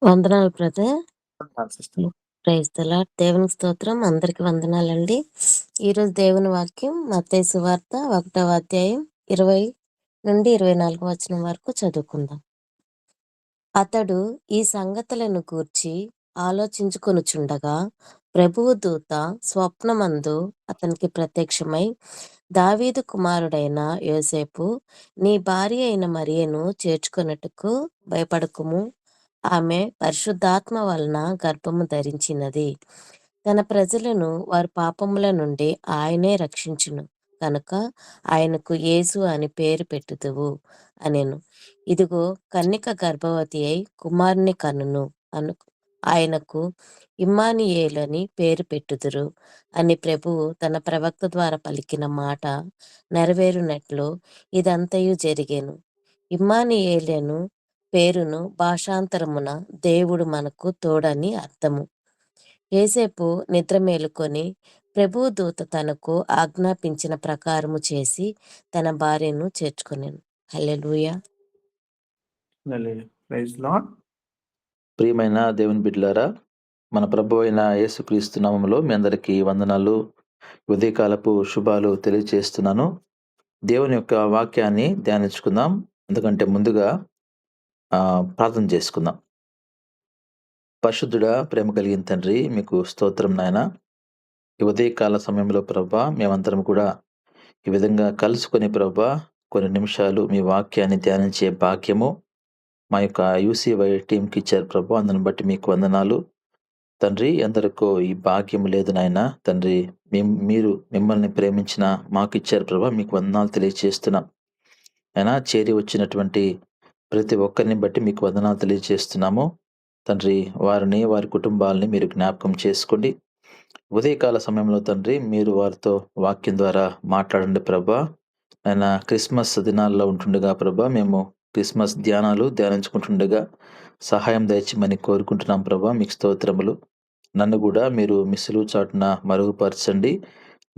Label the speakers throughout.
Speaker 1: వందనాలు brother.
Speaker 2: Sister.
Speaker 1: Praise the lord. దేవునికి స్తోత్రం. అందరికి వందనాలండి. ఈరోజు దేవుని వాక్యం మత్తయి సువార్త 1వ అధ్యాయం 20-24 వచనం వరకు చదువుకుందాం. అతడు ఈ సంగతులను గూర్చి ఆలోచించుకొనుచుండగా ప్రభువు దూత స్వప్నమందు అతనికి ప్రత్యక్షమై, దావీదు కుమారుడైన యోసేపు, నీ భార్య అయిన మరియను చేర్చుకొనుటకు భయపడకుము. ఆమె పరిశుద్ధాత్మ వలన గర్భము ధరించినది. తన ప్రజలను వారి పాపముల నుండి ఆయనే రక్షించును కనుక ఆయనకు యేసు అని పేరు పెట్టుదువు అనెను. ఇదిగో, కన్నిక గర్భవతి అయి కుమారుని కనును, ఆయనకు ఇమ్మానుయేలు అని పేరు పెట్టుదురు అని ప్రభువు తన ప్రవక్త ద్వారా పలికిన మాట నెరవేరునట్లు ఇదంతయు జరిగెను. ఇమ్మానుయేలను పేరును భాషాంతరమున దేవుడు మనకు తోడని అర్థము. యోసేపు నిద్ర మేలుకొని ప్రభువు దూత తనకు ఆజ్ఞాపించిన ప్రకారము చేసి తన భార్యను చేర్చుకొనెను. హల్లెలూయా.
Speaker 2: Praise lord.
Speaker 3: ప్రియమైన దేవుని బిడ్డలారా, మన ప్రభు అయిన యేసుక్రీస్తు నామములో మీ అందరికీ వందనాలు, ఉదయకాలపు శుభాలు తెలియజేస్తున్నాను. దేవుని యొక్క వాక్యాన్ని ధ్యానించుకుందాం. ఎందుకంటే ముందుగా ప్రార్థన చేసుకుందాం. పరిశుద్ధుడా, ప్రేమ కలిగిన తండ్రి, మీకు స్తోత్రం నాయన. ఈ ఉదయకాల సమయంలో ప్రభా మేమందరం కూడా ఈ విధంగా కలుసుకొని ప్రభా కొన్ని నిమిషాలు మీ వాక్యాన్ని ధ్యానించే భాగ్యము మా యొక్క యూసీవై టీంకి ఇచ్చారు ప్రభు. అందుని బట్టి మీకు వందనాలు తండ్రి. ఎందరికో ఈ భాగ్యం లేదు నాయన తండ్రి. మీరు మిమ్మల్ని ప్రేమించిన మాకు ఇచ్చారు ప్రభా, మీకు వందనాలు తెలియజేస్తున్నాం. అయినా చేరి వచ్చినటువంటి ప్రతి ఒక్కరిని బట్టి మీకు వందనాలు తెలియజేస్తున్నాము తండ్రి. వారిని, వారి కుటుంబాలని మీరు జ్ఞాపకం చేసుకోండి. ఉదయకాల సమయంలో తండ్రి మీరు వారితో వాక్యం ద్వారా మాట్లాడండి ప్రభా. ఆయన క్రిస్మస్ దినాల్లో ఉంటుండగా ప్రభా, మేము క్రిస్మస్ ధ్యానించుకుంటుండగా సహాయం దయచేయమని కోరుకుంటున్నాం ప్రభా. మీకు స్తోత్రములు. నన్ను కూడా మీరు మీ సిలువ చాటున మరుగుపరచండి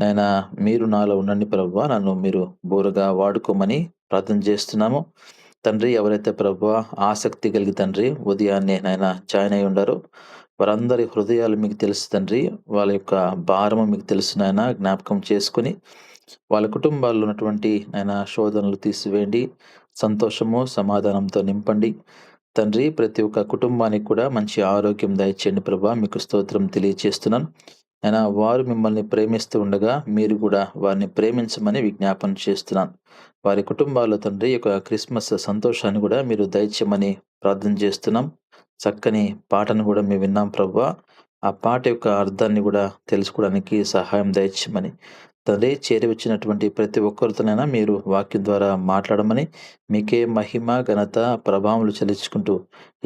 Speaker 3: నాయన. మీరు నాలో ఉండండి ప్రభా, నన్ను మీరు బోరుగా వాడుకోమని ప్రార్థన చేస్తున్నాము తండ్రి. ఎవరైతే ప్రభా ఆసక్తి కలిగి తండ్రి ఉదయాన్నే నాయన జాయిన్ అయి ఉండారో వారందరి హృదయాలు మీకు తెలుసు తండ్రి. వాళ్ళ యొక్క భారము మీకు తెలుసు నాయన. జ్ఞాపకం చేసుకుని వాళ్ళ కుటుంబాల్లో ఉన్నటువంటి నాయన శోధనలు తీసివేయండి, సంతోషము సమాధానంతో నింపండి తండ్రి. ప్రతి ఒక్క కుటుంబానికి కూడా మంచి ఆరోగ్యం దయచేయండి ప్రభా. మీకు స్తోత్రం తెలియజేస్తున్నాను అయినా. వారు మిమ్మల్ని ప్రేమిస్తూ ఉండగా మీరు కూడా వారిని ప్రేమించమని విజ్ఞాపన చేస్తున్నాను. వారి కుటుంబాల్లో తండ్రి యొక్క క్రిస్మస్ సంతోషాన్ని కూడా మీరు దయచేయమని ప్రార్థన చేస్తున్నాం. చక్కని పాటను కూడా మేము విన్నాం ప్రభా. ఆ పాట యొక్క అర్థాన్ని కూడా తెలుసుకోవడానికి సహాయం దయచేయమని తండ్రి. చేరి వచ్చినటువంటి ప్రతి ఒక్కరితోనైనా మీరు వాక్యం ద్వారా మాట్లాడమని మీకే మహిమ ఘనత ప్రభావములు చెల్లించుకుంటూ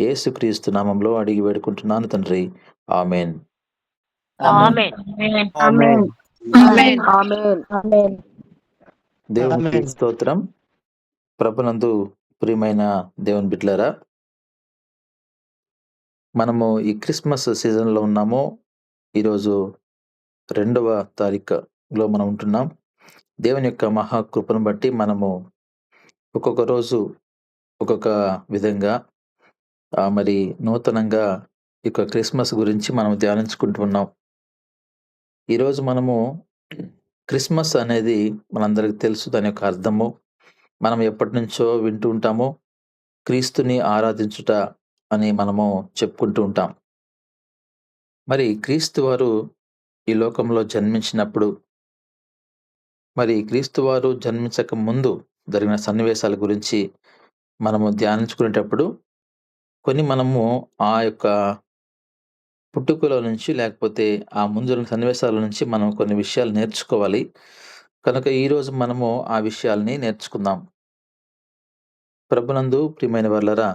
Speaker 3: యేసుక్రీస్తు నామంలో అడిగి వేడుకుంటున్నాను తండ్రి. ఆమేన్. దేవునికి స్తోత్రం. ప్రభునందు ప్రియమైన దేవుని బిడ్డలారా, మనము ఈ క్రిస్మస్ సీజన్లో ఉన్నాము. ఈరోజు 2వ తారీఖులో మనం ఉంటున్నాం. దేవుని యొక్క మహాకృపను బట్టి మనము ఒక్కొక్క రోజు ఒక్కొక్క విధంగా మరి నూతనంగా ఈ యొక్క క్రిస్మస్ గురించి మనం ధ్యానించుకుంటూ ఉన్నాం. ఈరోజు మనము క్రిస్మస్ అనేది మనందరికి తెలుసు, దాని యొక్క అర్థము మనం ఎప్పటి నుంచో వింటూ ఉంటాము. క్రీస్తుని ఆరాధించుట అని మనము చెప్పుకుంటూ ఉంటాం. మరి క్రీస్తు వారు ఈ లోకంలో జన్మించినప్పుడు, మరి క్రీస్తు వారు జన్మించక ముందు జరిగిన సన్నివేశాల గురించి మనము ధ్యానించుకునేటప్పుడు కొన్ని మనము ఆ యొక్క పుట్టుకలో నుంచి లేకపోతే ఆ ముందు జరిగిన సన్నివేశాల నుంచి మనం కొన్ని విషయాలు నేర్చుకోవాలి. కనుక ఈరోజు మనము ఆ విషయాల్ని నేర్చుకుందాం. ప్రభునందు ప్రియమైన వాళ్ళరా,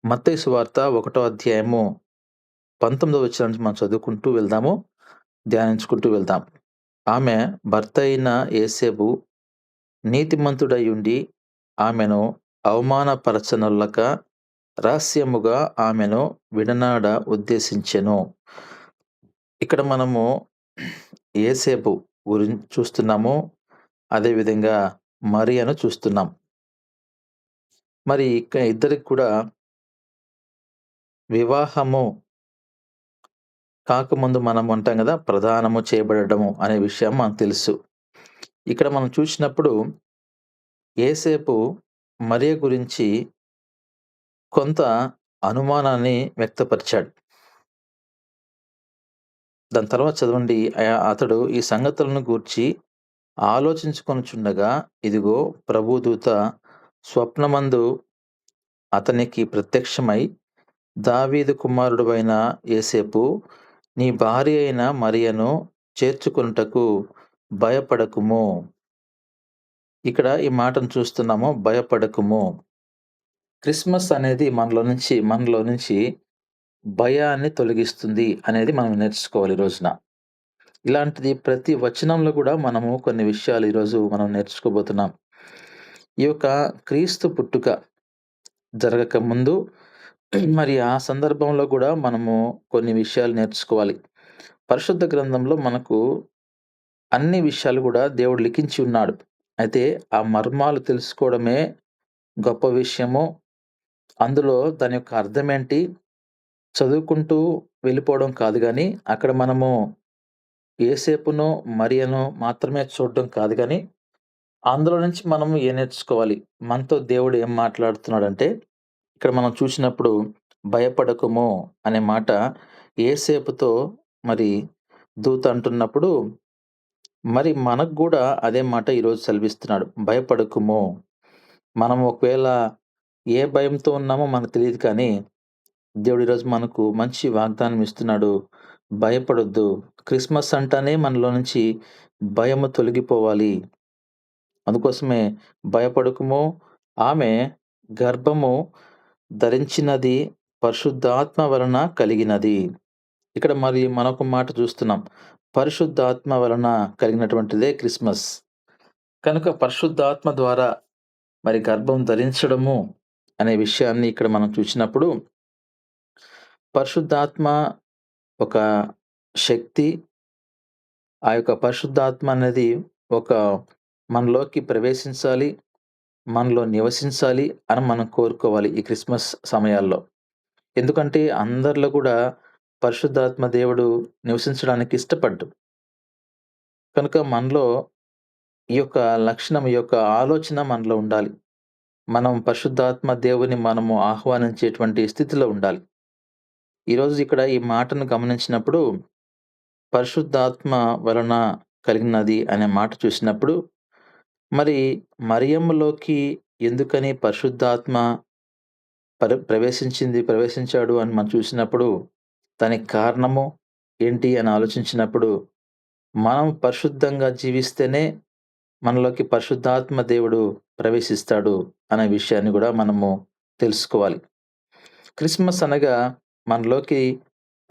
Speaker 3: మత్తయి సువార్త 1వ అధ్యాయము 19వ వచనం నుంచి మనం చదువుకుంటూ వెళ్దాము, ధ్యానించుకుంటూ వెళ్దాం. ఆమె భర్త అయిన యేసేపు నీతిమంతుడై ఉండి ఆమెను అవమానపరచనొల్లక రహస్యముగా ఆమెను విడనాడ ఉద్దేశించెను. ఇక్కడ మనము యేసేపు గురించి చూస్తున్నాము, అదేవిధంగా మరియను చూస్తున్నాం. మరి ఇద్దరికి కూడా వివాహము కాకముందు మనం ఉంటాం గదా! ప్రదానము చేయబడడము అనే విషయం మనకు తెలుసు. ఇక్కడ మనం చూసినప్పుడు యేసేపు మరియ గురించి కొంత అనుమానాన్ని వ్యక్తపరిచాడు. దాని తర్వాత చదవండి. అతడు ఈ సంగతులను గూర్చి ఆలోచించుకొనుచుండగా, ఇదిగో ప్రభుదూత స్వప్నమందు అతనికి ప్రత్యక్షమై, దావీదు కుమారుడవైన యోసేపు, నీ భార్య అయిన మరియను చేర్చుకొనుటకు భయపడకుము. ఇక్కడ ఈ మాటను చూస్తున్నాము, భయపడకుము. క్రిస్మస్ అనేది మనలో నుంచి భయాన్ని తొలగిస్తుంది అనేది మనం నేర్చుకోవాలి ఈ రోజున. ఇలాంటిది ప్రతి వచనంలో కూడా మనము కొన్ని విషయాలు ఈరోజు మనం నేర్చుకోబోతున్నాం. ఈ యొక్క క్రీస్తు పుట్టుక జరగక ముందు మరి ఆ సందర్భంలో కూడా మనము కొన్ని విషయాలు నేర్చుకోవాలి. పరిశుద్ధ గ్రంథంలో మనకు అన్ని విషయాలు కూడా దేవుడు లిఖించి ఉన్నాడు. అయితే ఆ మర్మాలు తెలుసుకోవడమే గొప్ప విషయము. అందులో దాని యొక్క అర్థమేంటి చదువుకుంటూ వెళ్ళిపోవడం కాదు గానీ, అక్కడ మనము యేసేపును, మరియను మాత్రమే చూడడం కాదు గానీ, అందులో నుంచి మనము ఏం నేర్చుకోవాలి? మనతో దేవుడు ఏం మాట్లాడుతున్నాడంటే, ఇక్కడ మనం చూసినప్పుడు భయపడకుము అనే మాట యేసేపుతో మరి దూత అంటున్నప్పుడు, మరి మనకు గూడా అదే మాట ఈరోజు సెలవిస్తున్నాడు. భయపడకుము. మనం ఒకవేళ ఏ భయంతో ఉన్నామో మనకు తెలీదు కానీ, దేవుడు ఈరోజు మనకు మంచి వాగ్దానం ఇస్తున్నాడు. భయపడొద్దు. క్రిస్మస్ అంటానే మనలో నుంచి భయము తొలగిపోవాలి. అందుకోసమే భయపడకుము. ఆమె గర్భము ధరించినది పరిశుద్ధాత్మ వలన కలిగినది. ఇక్కడ మరి మరొక మాట చూస్తున్నాం. పరిశుద్ధాత్మ వలన కలిగినటువంటిదే క్రిస్మస్. కనుక పరిశుద్ధాత్మ ద్వారా మరి గర్భం ధరించడము అనే విషయాన్ని ఇక్కడ మనం చూసినప్పుడు, పరిశుద్ధాత్మ ఒక శక్తి. ఆ యొక్క పరిశుద్ధాత్మ అనేది ఒక మనలోకి ప్రవేశించాలి, మనలో నివసించాలి అని మనం కోరుకోవాలి ఈ క్రిస్మస్ సమయాల్లో. ఎందుకంటే అందరిలో కూడా పరిశుద్ధాత్మ దేవుడు నివసించడానికి ఇష్టపడ్డు. కనుక మనలో ఈ యొక్క లక్షణం, ఈ యొక్క ఆలోచన మనలో ఉండాలి. మనం పరిశుద్ధాత్మ దేవుని మనము ఆహ్వానించేటువంటి స్థితిలో ఉండాలి. ఈరోజు ఇక్కడ ఈ మాటను గమనించినప్పుడు పరిశుద్ధాత్మ వలన కలిగినది అనే మాట చూసినప్పుడు, మరి మరియమ్మలోకి ఎందుకని పరిశుద్ధాత్మ ప్రవేశించాడు అని మనం చూసినప్పుడు, దానికి కారణము ఏంటి అని ఆలోచించినప్పుడు, మనం పరిశుద్ధంగా జీవిస్తేనే మనలోకి పరిశుద్ధాత్మ దేవుడు ప్రవేశిస్తాడు అనే విషయాన్ని కూడా మనము తెలుసుకోవాలి. క్రిస్మస్ అనగా మనలోకి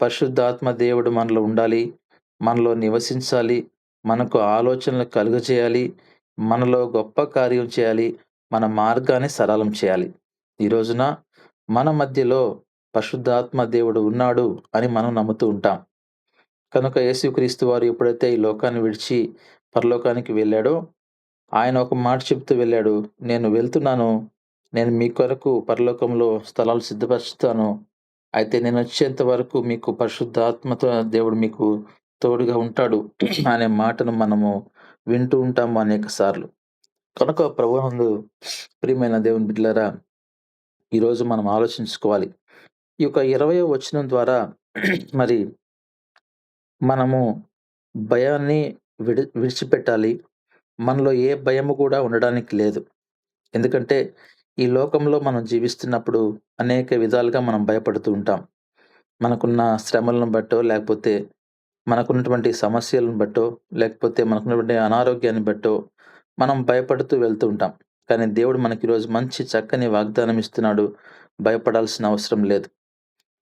Speaker 3: పరిశుద్ధాత్మ దేవుడు మనలో ఉండాలి, మనలో నివసించాలి, మనకు ఆలోచనలు కలుగజేయాలి, మనలో గొప్ప కార్యం చేయాలి, మన మార్గాన్ని సరళం చేయాలి. ఈ రోజున మన మధ్యలో పరిశుద్ధాత్మ దేవుడు ఉన్నాడు అని మనం నమ్ముతూ ఉంటాం. కనుక యేసుక్రీస్తు వారు ఎప్పుడైతే ఈ లోకాన్ని విడిచి పరలోకానికి వెళ్ళాడో, ఆయన ఒక మాట చెప్తూ వెళ్ళాడు. నేను వెళ్తున్నాను. నేను మీ కొరకు పరలోకంలో స్థలాలు సిద్ధపరుస్తాను. అయితే నేనొచ్చేంత వరకు మీకు పరిశుద్ధాత్మతో దేవుడు మీకు తోడుగా ఉంటాడు అనే మాటను మనము వింటూ ఉంటాము అనేక సార్లు. కనుక ప్రభువునందు ప్రియమైన దేవుని బిడ్డలారా, ఈరోజు మనం ఆలోచించుకోవాలి. ఈ యొక్క 20వ వచనం ద్వారా మరి మనము భయాన్ని విడిచిపెట్టాలి. మనలో ఏ భయము కూడా ఉండడానికి లేదు. ఎందుకంటే ఈ లోకంలో మనం జీవిస్తున్నప్పుడు అనేక విధాలుగా మనం భయపడుతూ ఉంటాం. మనకున్న శ్రమలను బట్టో, లేకపోతే మనకున్నటువంటి సమస్యలను బట్టో, లేకపోతే మనకున్నటువంటి అనారోగ్యాన్ని బట్టో మనం భయపడుతూ వెళ్తూ ఉంటాం. కానీ దేవుడు మనకి ఈరోజు మంచి చక్కని వాగ్దానం ఇస్తున్నాడు. భయపడాల్సిన అవసరం లేదు.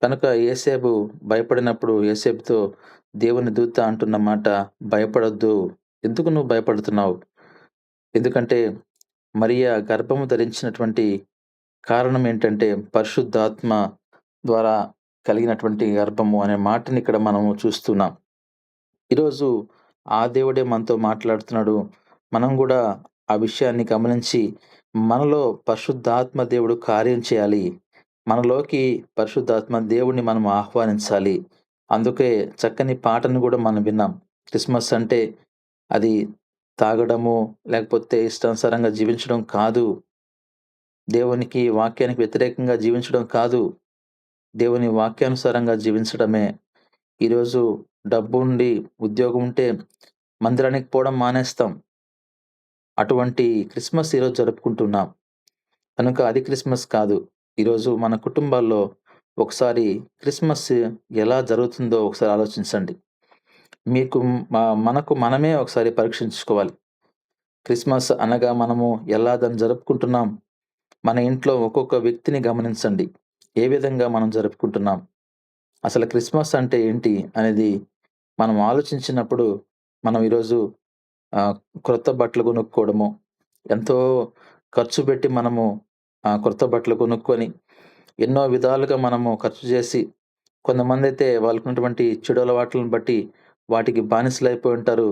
Speaker 3: కనుక యేసేపు భయపడినప్పుడు యేసేపుతో దేవుని దూత అంటున్న మాట, భయపడొద్దు. ఎందుకు నువ్వు భయపడుతున్నావు? ఎందుకంటే మరియ గర్భము ధరించినటువంటి కారణం ఏంటంటే పరిశుద్ధాత్మ ద్వారా కలిగినటువంటి గర్భము అనే మాటని ఇక్కడ మనము చూస్తున్నాం. ఈరోజు ఆ దేవుడే మనతో మాట్లాడుతున్నాడు. మనం కూడా ఆ విషయాన్ని గమనించి మనలో పరిశుద్ధాత్మ దేవుడు కార్యం చేయాలి. మనలోకి పరిశుద్ధాత్మ దేవుడిని మనం ఆహ్వానించాలి. అందుకే చక్కని పాటను గూడా మనం విన్నాం. క్రిస్మస్ అంటే అది తాగడము, లేకపోతే ఇష్టానుసారంగా జీవించడం కాదు. దేవునికి వాక్యానికి వ్యతిరేకంగా జీవించడం కాదు. దేవుని వాక్యానుసారంగా జీవించడమే. ఈరోజు డబ్బుండి, ఉద్యోగం ఉంటే మందిరానికి పోవడం మానేస్తాం. అటువంటి క్రిస్మస్ ఈరోజు జరుపుకుంటున్నాం. కనుక అది క్రిస్మస్ కాదు. ఈరోజు మన కుటుంబాల్లో ఒకసారి క్రిస్మస్ ఎలా జరుగుతుందో ఒకసారి ఆలోచించండి. మీకు మనకు మనమే ఒకసారి పరీక్షించుకోవాలి. క్రిస్మస్ అనగా మనము ఎలా దాన్ని జరుపుకుంటున్నాం? మన ఇంట్లో ఒక్కొక్క వ్యక్తిని గమనించండి. ఏ విధంగా మనం జరుపుకుంటున్నాం? అసలు క్రిస్మస్ అంటే ఏంటి అనేది మనం ఆలోచించినప్పుడు మనం ఈరోజు ఆహ్, క్రొత్త బట్టలు కొనుక్కోవడము, ఎంతో ఖర్చు పెట్టి మనము క్రొత్త బట్టలు కొనుక్కొని, ఎన్నో విధాలుగా మనము ఖర్చు చేసి, కొంతమందైతే వాళ్ళకున్నటువంటి చెడు అలవాట్లను బట్టి వాటికి బానిసలైపోయి ఉంటారు.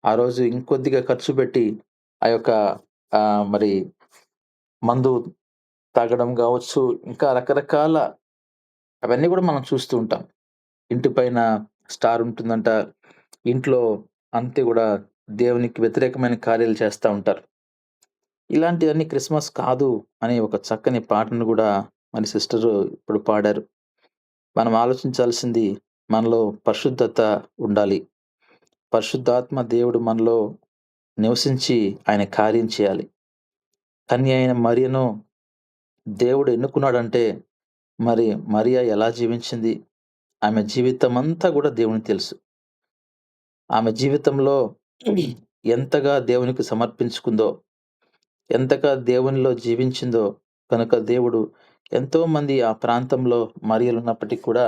Speaker 3: ఆ రోజు ఇంకొద్దిగా ఖర్చు పెట్టి ఆ యొక్క మరి మందు తాగడం గావచ్చు, ఇంకా రకరకాల అవన్నీ గూడా మనం చూస్తూ ఉంటాం. ఇంటి పైన స్టార్ ఉంటుందంట. ఇంట్లో అంతే గూడా దేవునికి వ్యతిరేకమైన కార్యాలు చేస్తా ఉంటారు. ఇలాంటివన్నీ క్రిస్మస్ కాదు అనే ఒక చక్కని పాటను గూడా మన సిస్టరు ఇప్పుడు పాడారు. మనం ఆలోచించాల్సింది మనలో పరిశుద్ధత ఉండాలి. పరిశుద్ధాత్మ దేవుడు మనలో నివసించి ఆయన కార్యం చేయాలి. కన్య అయిన మరియను దేవుడు ఎన్నుకున్నాడంటే మరి మరియ ఎలా జీవించింది? ఆమె జీవితమంతా గూడా దేవునికి తెలుసు. ఆమె జీవితంలో ఎంతగా దేవునికి సమర్పించుకుందో, ఎంతగా దేవునిలో జీవించిందో కనుక దేవుడు ఎంతోమంది ఆ ప్రాంతంలో మరియలున్నప్పటికి కూడా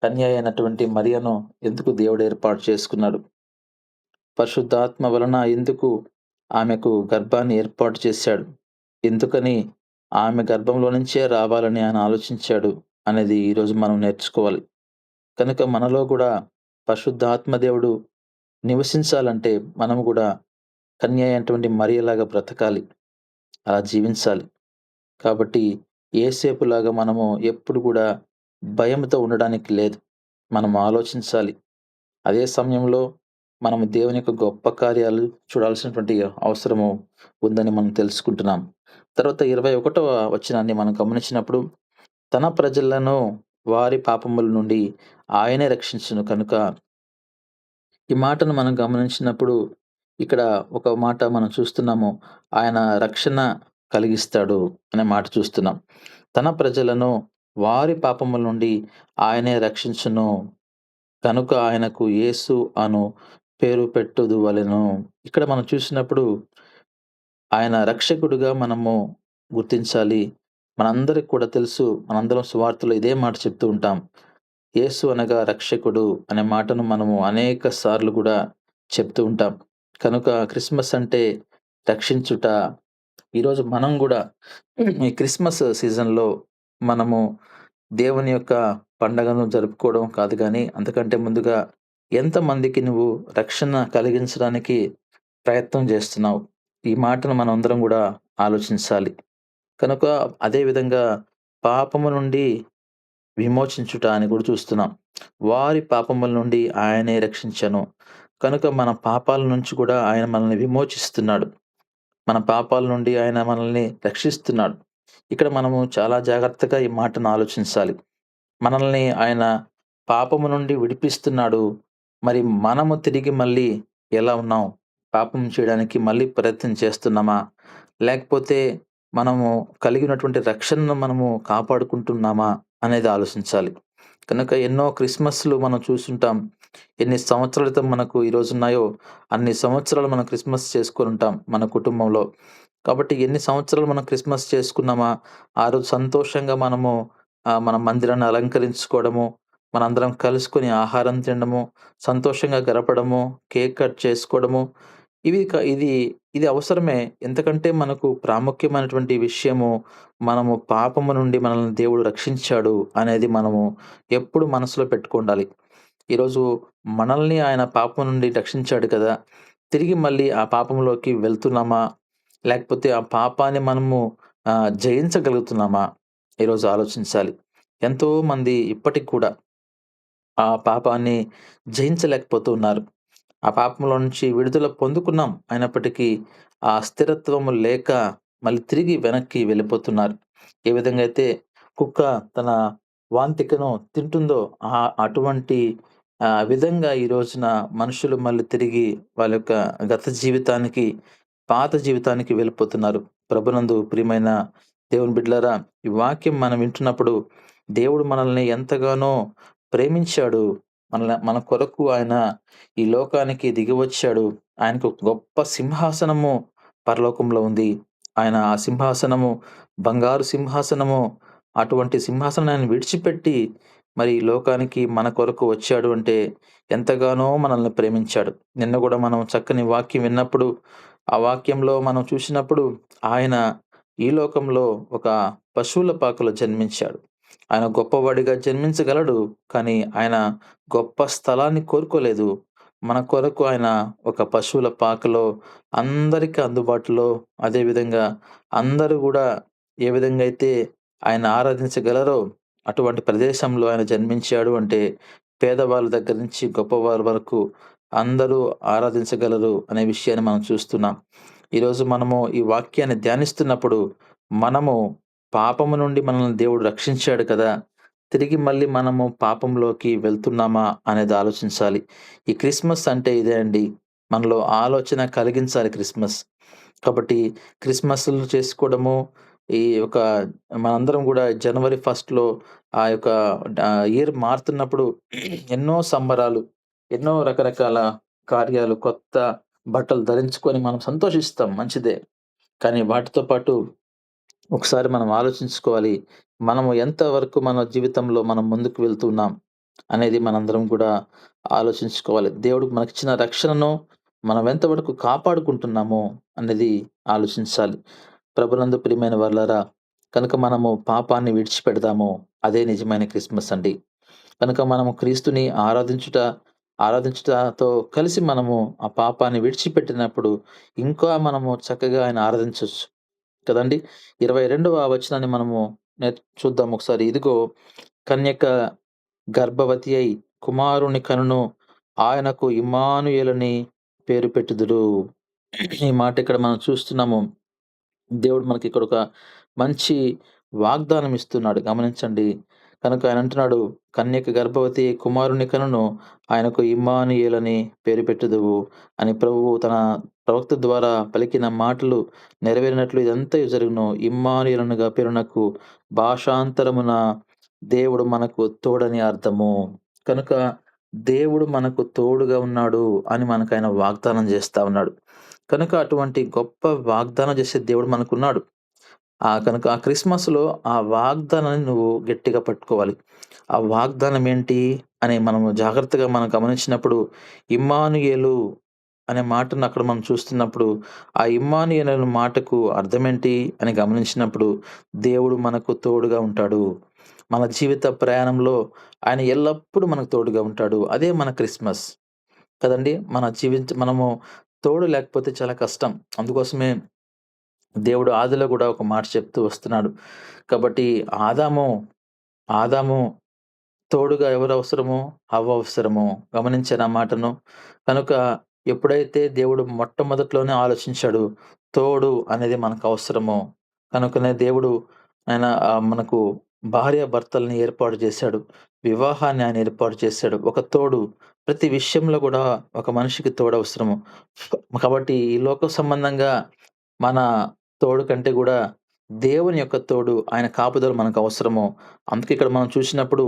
Speaker 3: కన్య అయినటువంటి మరియను ఎందుకు దేవుడు ఏర్పాటు చేసుకున్నాడు? పరిశుద్ధాత్మ వలన ఎందుకు ఆమెకు గర్భాన్ని ఏర్పాటు చేశాడు? ఎందుకని ఆమె గర్భంలో నుంచే రావాలని ఆయన ఆలోచించాడు అనేది ఈరోజు మనం నేర్చుకోవాలి. కనుక మనలో గూడా పరిశుద్ధాత్మ దేవుడు నివసించాలంటే మనము గూడా కన్య అయినటువంటి మరియలాగా బ్రతకాలి. అలా జీవించాలి. కాబట్టి యేసేపులాగా మనము ఎప్పుడు గూడా భయంతో ఉండడానికి లేదు. మనం ఆలోచించాలి. అదే సమయంలో మనము దేవుని యొక్క గొప్ప కార్యాలు చూడాల్సినటువంటి అవసరము ఉందని మనం తెలుసుకుంటున్నాం. తర్వాత 21వ వచనాన్ని మనం గమనించినప్పుడు, తన ప్రజలను వారి పాపముల నుండి ఆయనే రక్షించును కనుక, ఈ మాటను మనం గమనించినప్పుడు ఇక్కడ ఒక మాట మనం చూస్తున్నాము. ఆయన రక్షణ కలిగిస్తాడు అనే మాట చూస్తున్నాం. తన ప్రజలను వారి పాపముల నుండి ఆయనే రక్షించును. కనుక ఆయనకు యేసు అను పేరు పెట్టుదువలెను. ఇక్కడ మనం చూసినప్పుడు ఆయన రక్షకుడుగా మనము గుర్తించాలి. మనందరికి కూడా తెలుసు. మనందరం సువార్తలో ఇదే మాట చెప్తూ ఉంటాం. యేసు అనగా రక్షకుడు అనే మాటను మనము అనేక సార్లు గూడా చెప్తూ ఉంటాం. కనుక క్రిస్మస్ అంటే రక్షించుట. ఈరోజు మనం గూడా ఈ క్రిస్మస్ సీజన్‌లో మనము దేవుని యొక్క పండగను జరుపుకోవడం కాదు గానీ, అంతకంటే ముందుగా ఎంతమందికి నువ్వు రక్షణ కలిగించడానికి ప్రయత్నం జేస్తున్నావు? ఈ మాటను మనమందరం గూడా ఆలోచించాలి. కనుక అదే విధంగా పాపము నుండి విమోచించుట అని కూడా చూస్తున్నాం. వారి పాపముల నుండి ఆయనే రక్షించెను. కనుక మన పాపాల నుంచి కూడా ఆయన మనల్ని విమోచిస్తున్నాడు. మన పాపాల నుండి ఆయన మనల్ని రక్షిస్తున్నాడు. ఇక్కడ మనము చాలా జాగ్రత్తగా ఈ మాటను ఆలోచించాలి. మనల్ని ఆయన పాపము నుండి విడిపిస్తున్నాడు. మరి మనము తిరిగి మళ్ళీ ఎలా ఉన్నాం? పాపం చేయడానికి మళ్ళీ ప్రయత్నం చేస్తున్నామా? లేకపోతే మనము కలిగినటువంటి రక్షణను మనము కాపాడుకుంటున్నామా? అనేది ఆలోచించాలి. కనుక ఎన్నో క్రిస్మస్‌లు మనం చూసుంటాం. ఎన్ని సంవత్సరాలతో మనకు ఈరోజున్నాయో, అన్ని సంవత్సరాలు మనం క్రిస్మస్ చేసుకొనుంటాం మన కుటుంబంలో. కాబట్టి ఎన్ని సంవత్సరాలు మనం క్రిస్మస్ చేసుకున్నామా, ఆ రోజు సంతోషంగా మనము మన మందిరాన్ని అలంకరించుకోవడము, మనందరం కలుసుకొని ఆహారం తినడము, సంతోషంగా గడపడము, కేక్ కట్ చేసుకోవడము, ఇవి క ఇది ఇది అవసరమే. ఎందుకంటే మనకు ప్రాముఖ్యమైనటువంటి విషయము, మనము పాపము నుండి మనల్ని దేవుడు రక్షించాడు అనేది మనము ఎప్పుడు మనసులో పెట్టుకుండాలి. ఈరోజు మనల్ని ఆయన పాపం నుండి రక్షించాడు కదా! తిరిగి మళ్ళీ ఆ పాపంలోకి వెళ్తున్నామా? లేకపోతే ఆ పాపాన్ని మనము జయించగలుగుతున్నామా? ఈరోజు ఆలోచించాలి. ఎంతోమంది ఇప్పటికి కూడా ఆ పాపాన్ని జయించలేకపోతూ ఉన్నారు. ఆ పాపంలో నుంచి విడుదల పొందుకున్నాం. అయినప్పటికీ ఆ స్థిరత్వము లేక మళ్ళీ తిరిగి వెనక్కి వెళ్ళిపోతున్నారు. ఏ విధంగా అయితే కుక్క తన వాంతికను తింటుందో అటువంటి విధంగా ఈ రోజున మనుషులు మళ్ళీ తిరిగి వాళ్ళ యొక్క గత జీవితానికి, పాత జీవితానికి వెళ్ళిపోతున్నారు. ప్రభునందు ప్రియమైన దేవుని బిడ్డలారా, ఈ వాక్యం మనం వింటున్నప్పుడు దేవుడు మనల్ని ఎంతగానో ప్రేమించాడు. మన కొరకు ఆయన ఈ లోకానికి దిగివచ్చాడు. ఆయనకు ఒక గొప్ప సింహాసనము పరలోకంలో ఉంది. ఆయన ఆ సింహాసనము బంగారు సింహాసనము. అటువంటి సింహాసనాన్ని విడిచిపెట్టి మరి ఈ లోకానికి మన కొరకు వచ్చాడు అంటే ఎంతగానో మనల్ని ప్రేమించాడు. నిన్న గూడా మనం చక్కని వాక్యం విన్నప్పుడు, ఆ వాక్యంలో మనం చూసినప్పుడు ఆయన ఈ లోకంలో ఒక పశువుల పాకలో జన్మించాడు. ఆయన గొప్పవాడిగా జన్మించగలడు. కానీ ఆయన గొప్ప స్థలాన్ని కోరుకోలేదు. మన కొరకు ఆయన ఒక పశువుల పాకలో అందరికి అందుబాటులో, అదే విధంగా అందరూ గూడా ఏ విధంగా అయితే ఆయన ఆరాధించగలరో అటువంటి ప్రదేశంలో ఆయన జన్మించాడు అంటే, పేదవాళ్ళ దగ్గర నుంచి గొప్పవారి వరకు అందరూ ఆరాధించగలరు అనే విషయాన్ని మనం చూస్తున్నాం. ఈరోజు మనము ఈ వాక్యాన్ని ధ్యానిస్తున్నప్పుడు, మనము పాపము నుండి మనల్ని దేవుడు రక్షించాడు కదా! తిరిగి మళ్ళీ మనము పాపంలోకి వెళ్తున్నామా అనేది ఆలోచించాలి. ఈ క్రిస్మస్ అంటే ఇదే అండి. మనలో ఆలోచన కలిగించాలి క్రిస్మస్. కాబట్టి క్రిస్మస్‌లు చేసుకోవడము, ఈ యొక్క మనందరం గూడా జనవరి 1లో ఆ యొక్క ఇయర్ మారుతున్నప్పుడు ఎన్నో సంబరాలు, ఎన్నో రకరకాల కార్యాలు, కొత్త బట్టలు ధరించుకొని మనం సంతోషిస్తాం మంచిదే. కానీ వాటితో పాటు ఒకసారి మనం ఆలోచించుకోవాలి. మనము ఎంత వరకు మన జీవితంలో మనం ముందుకు వెళ్తున్నాం అనేది మనందరం కూడా ఆలోచించుకోవాలి. దేవుడు మనకిచ్చిన రక్షణను మనం ఎంత వరకు కాపాడుకుంటున్నామో అనేది ఆలోచించాలి. ప్రభునందు ప్రియమైన వారలారా, కనుక మనము పాపాన్ని విడిచిపెడదాము. అదే నిజమైన క్రిస్మస్ అండి. కనుక మనము క్రీస్తుని ఆరాధించుటతో కలిసి మనము ఆ పాపాన్ని విడిచిపెట్టినప్పుడు ఇంకా మనము చక్కగా ఆయన ఆరాధించొచ్చు. కదండీ! 22వ వచనాన్ని మనము చూద్దాం ఒకసారి. ఇదిగో కన్యక గర్భవతి అయి కుమారుని కనును, ఆయనకు ఇమ్మానుయేలని పేరు పెట్టుదురు. ఈ మాట ఇక్కడ మనం చూస్తున్నాము. దేవుడు మనకిక్కడ ఒక మంచి వాగ్దానం ఇస్తున్నాడు. గమనించండి. కనుక ఆయన అంటున్నాడు, కన్యక గర్భవతి అయి కుమారుని కనును, ఆయనకు ఇమ్మానుయేలని పేరు పెట్టుదువు అని ప్రభువు తన ప్రవక్త ద్వారా పలికిన మాటలు నెరవేరినట్లు ఇదంతయు జరుగును. ఇమ్మానుయేలనగా పేరునకు భాషాంతరమున దేవుడు మనకు తోడని అర్థము. కనుక దేవుడు మనకు తోడుగా ఉన్నాడు అని మనకాయన వాగ్దానం చేస్తా ఉన్నాడు. కనుక అటువంటి గొప్ప వాగ్దానం చేసే దేవుడు మనకున్నాడు. కనుక ఆ క్రిస్మస్‌లో ఆ వాగ్దానాన్ని నువ్వు గట్టిగా పట్టుకోవాలి. ఆ వాగ్దానం ఏంటి అని మనము జాగ్రత్తగా మనం గమనించినప్పుడు, ఇమ్మానుయేలు అనే మాటను అక్కడ మనం చూస్తున్నప్పుడు, ఆ ఇమ్మానుయేలు అనే మాటకు అర్థమేంటి అని గమనించినప్పుడు, దేవుడు మనకు తోడుగా ఉంటాడు. మన జీవిత ప్రయాణంలో ఆయన ఎల్లప్పుడూ మనకు తోడుగా ఉంటాడు. అదే మన క్రిస్మస్ కదండీ! మనము తోడు లేకపోతే చాలా కష్టం. అందుకోసమే దేవుడు ఆదిలో గూడా ఒక మాట చెప్తూ వస్తున్నాడు. కాబట్టి ఆదాము, ఆదాము తోడుగా ఎవరు అవసరమో, హవ్వ అవసరము. గమనించారా ఆ మాటను? కనుక ఎప్పుడైతే దేవుడు మొట్టమొదట్లోనే ఆలోచించాడు, తోడు అనేది మనకు అవసరమో, కనుకనే దేవుడు ఆయన మనకు భార్యాభర్తల్ని ఏర్పాటు చేశాడు. వివాహాన్ని ఆయన ఏర్పాటు చేశాడు. ఒక తోడు ప్రతి విషయంలో గూడా ఒక మనిషికి తోడు అవసరము. కాబట్టి ఈ లోక సంబంధంగా మన తోడు కంటే గూడా దేవుని యొక్క తోడు, ఆయన కాపుదల మనకు అవసరము. అందుకే ఇక్కడ మనం చూసినప్పుడు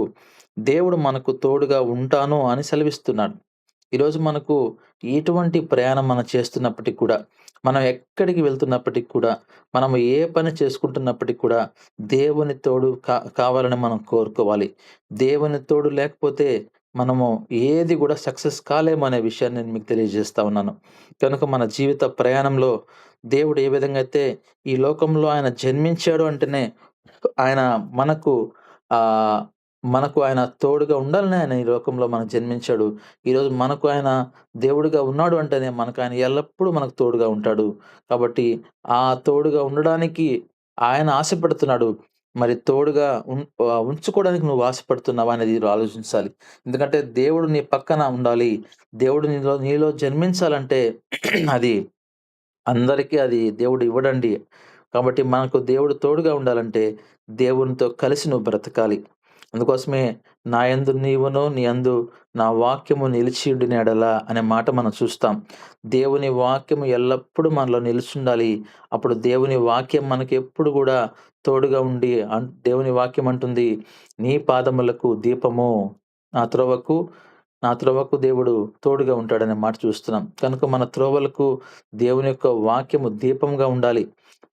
Speaker 3: దేవుడు మనకు తోడుగా ఉంటాను అని సెలవిస్తున్నాడు. ఈరోజు మనకు ఎటువంటి ప్రయాణం మనం చేస్తున్నప్పటికి కూడా, మనం ఎక్కడికి వెళ్తున్నప్పటికి కూడా, మనము ఏ పని చేసుకుంటున్నప్పటికి కూడా దేవుని తోడు కావాలని మనం కోరుకోవాలి. దేవుని తోడు లేకపోతే మనము ఏది గూడా సక్సెస్ కాలేమనే విషయాన్ని నేను మీకు తెలియజేస్తా ఉన్నాను. కనుక మన జీవిత ప్రయాణంలో దేవుడు ఏ విధంగా అయితే ఈ లోకంలో ఆయన జన్మించాడు అంటేనే ఆయన మనకు ఆహ్, మనకు ఆయన తోడుగా ఉండాలనే ఆయన ఈ లోకంలో మనకు జన్మించాడు. ఈరోజు మనకు ఆయన దేవుడుగా ఉన్నాడు అంటేనే మనకు ఆయన ఎల్లప్పుడూ మనకు తోడుగా ఉంటాడు. కాబట్టి ఆ తోడుగా ఉండడానికి ఆయన ఆశపడుతున్నాడు. మరి తోడుగా ఉంచుకోవడానికి నువ్వు ఆశపడుతున్నావా అనేది ఆలోచించాలి. ఎందుకంటే దేవుడు నీ పక్కన ఉండాలి. దేవుడు నీలో జన్మించాలంటే అది అందరికీ అది దేవుడు ఇవ్వడండి. కాబట్టి మనకు దేవుడు తోడుగా ఉండాలంటే, దేవునితో కలిసి నువ్వు బ్రతకాలి. అందుకోసమే "నా యందు నీవును, నీ యందు నా వాక్యము నిలిచియుండిన యెడల" అనే మాట మనం చూస్తాం. దేవుని వాక్యము ఎల్లప్పుడూ మనలో నిలిచుండాలి. అప్పుడు దేవుని వాక్యం మనకెప్పుడు గూడా తోడుగా ఉండి దేవుని వాక్యం అంటుంది, "నీ పాదములకు దీపము, నా త్రోవకు నా త్రోవకు దేవుడు తోడుగా ఉంటాడనే మాట చూస్తున్నాం. కనుక మన త్రోవలకు దేవుని యొక్క వాక్యము దీపంగా ఉండాలి.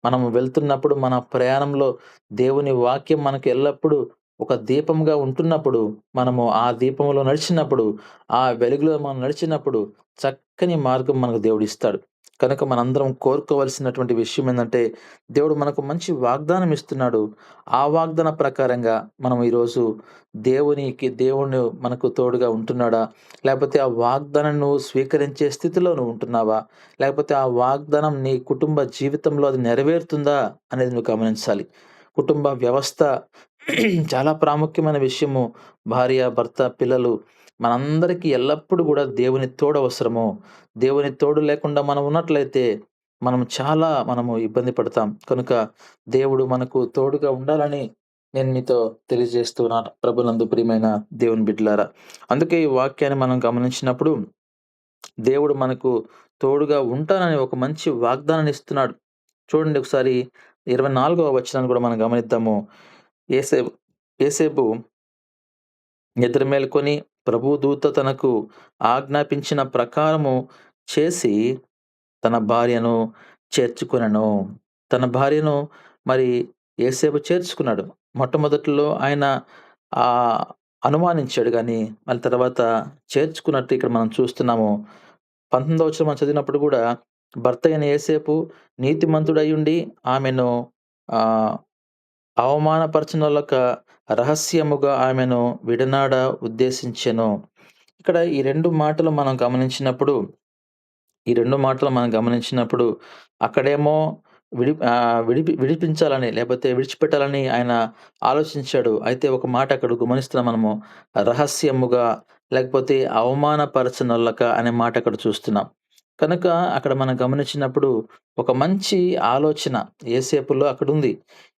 Speaker 3: మనము వెళ్తున్నప్పుడు మన ప్రయాణంలో దేవుని వాక్యం మనకు ఎల్లప్పుడూ ఒక దీపంగా ఉంటున్నప్పుడు, మనము ఆ దీపంలో నడిచినప్పుడు, ఆ వెలుగులో మనం నడిచినప్పుడు చక్కని మార్గం మనకు దేవుడిస్తాడు. కనుక మనందరం కోరుకోవాల్సినటువంటి విషయం ఏందంటే, దేవుడు మనకు మంచి వాగ్దానం ఇస్తున్నాడు. ఆ వాగ్దాన ప్రకారంగా మనం ఈరోజు దేవుడు మనకు తోడుగా ఉంటున్నాడా? లేపోతే ఆ వాగ్దానం నువ్వు స్వీకరించే స్థితిలో నువ్వు ఉంటున్నావా? లేకపోతే ఆ వాగ్దానం నీ కుటుంబ జీవితంలో అది నెరవేరుతుందా అనేది నువ్వు గమనించాలి. కుటుంబ వ్యవస్థ చాలా ప్రాముఖ్యమైన విషయము. భార్య, భర్త, పిల్లలు మనందరికీ ఎల్లప్పుడూ గూడా దేవుని తోడు అవసరము. దేవుని తోడు లేకుండా మనం ఉన్నట్లయితే మనము ఇబ్బంది పడతాం. కనుక దేవుడు మనకు తోడుగా ఉండాలని నేను మీతో తెలియజేస్తున్నాను. ప్రభునందు ప్రియమైన దేవుని బిడ్డలారా. అందుకే ఈ వాక్యాన్ని మనం గమనించినప్పుడు దేవుడు మనకు తోడుగా ఉంటానని ఒక మంచి వాగ్దానాన్ని ఇస్తున్నాడు. చూడండి ఒకసారి 24వ వచనాన్ని కూడా మనం గమనిద్దాము. ఏసేపు ఏసేపు నిద్ర మేలుకొని ప్రభువు దూత తనకు ఆజ్ఞాపించిన ప్రకారము చేసి తన భార్యను చేర్చుకొనెను. తన భార్యను మరి యేసేపు చేర్చుకున్నాడు. మొట్టమొదట్లో ఆయన ఆహ్, అనుమానించాడు గానీ, మళ్ళీ తర్వాత చేర్చుకున్నట్టు ఇక్కడ మనం చూస్తున్నాము. 19వ వచనం మనం చదివినప్పుడు గూడా భర్తయైన యేసేపు నీతిమంతుడయ్యుండి ఆమెను ఆహ్, అవమానపరచునొల్లక రహస్యముగా ఆమెను విడనాడ ఉద్దేశించెను. ఇక్కడ ఈ 2 మాటలు మనం గమనించినప్పుడు ఈ 2 మాటలు మనం గమనించినప్పుడు అక్కడేమో విడిపించాలని లేపోతే విడిచిపెట్టాలని ఆయన ఆలోచించాడు. అయితే ఒక మాట అక్కడ గమనిస్తున్నాం మనము. రహస్యముగా లేకపోతే అవమానపరచనొల్లక అనే మాట అక్కడ చూస్తున్నాం. కనుక అక్కడ మనం గమనించినప్పుడు ఒక మంచి ఆలోచన యేసేపులో అక్కడుంది.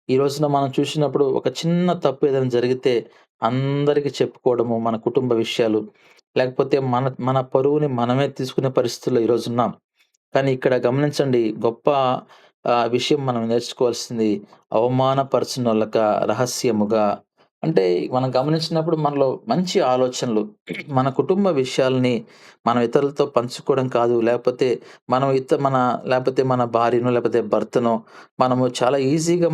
Speaker 3: ఈ రోజున మనం చూసినప్పుడు ఒక చిన్న తప్పు ఏదైనా జరిగితే అందరికి చెప్పుకోవడము మన కుటుంబ విషయాలు. లేకపోతే మన మన పరువుని మనమే తీసుకునే పరిస్థితుల్లో ఈరోజున్నాం. కానీ ఇక్కడ గమనించండి గొప్ప విషయం మనం నేర్చుకోవాల్సింది అవమానపరచునొల్లక రహస్యముగా. అంటే మనం గమనించినప్పుడు మనలో మంచి ఆలోచనలు, మన కుటుంబ విషయాల్ని మనం ఇతరులతో పంచుకోవడం కాదు. లేకపోతే మనం లేకపోతే మన భార్యనో, లేకపోతే భర్తనో మనము చాలా ఈజీగా